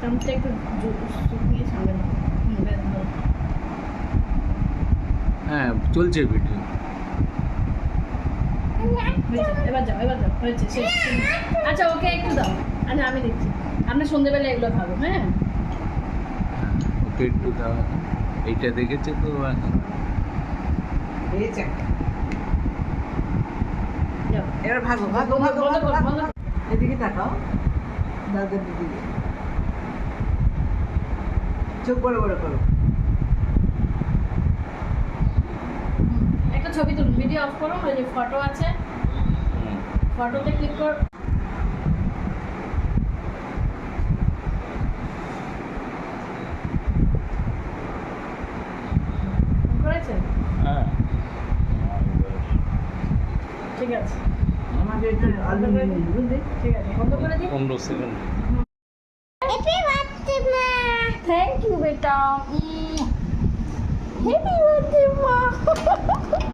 চামচটা একটু শুকিয়ে সামনে নাও। বেশ ভালো। হ্যাঁ চলছে ভিডিও। হয়েছে, এবার যাও হয়েছে শেষ। আচ্ছা ওকে একটু দাও, আচ্ছা আমি দিচ্ছি। আমরা সন্ধ্যেবেলা এগুলো খাবো, হ্যাঁ? ওকে একটু দাও। এইটা দেখেছে তো এখন। যাও। এবার ভাগো ভাগো ভাগো ভাগো ভাগো। এদিকে তাকাও, দাদার দিকে চোখ বড় বড় করো। একটা ছবি তুলুন, ভিডিও অফ করো, ওই যে ফটো আছে, ফটোতে ক্লিক কর। করেছেন? হ্যাঁ ঠিক আছে, আমাদের এটা আলাদা করে দিন, বুঝলি? ঠিক আছে, বন্ধ করে দিই। 15 সেকেন্ড। হ্যাপি বার্থডে মা। থ্যাংক ইউ বেটা। হ্যাপি বার্থডে মা।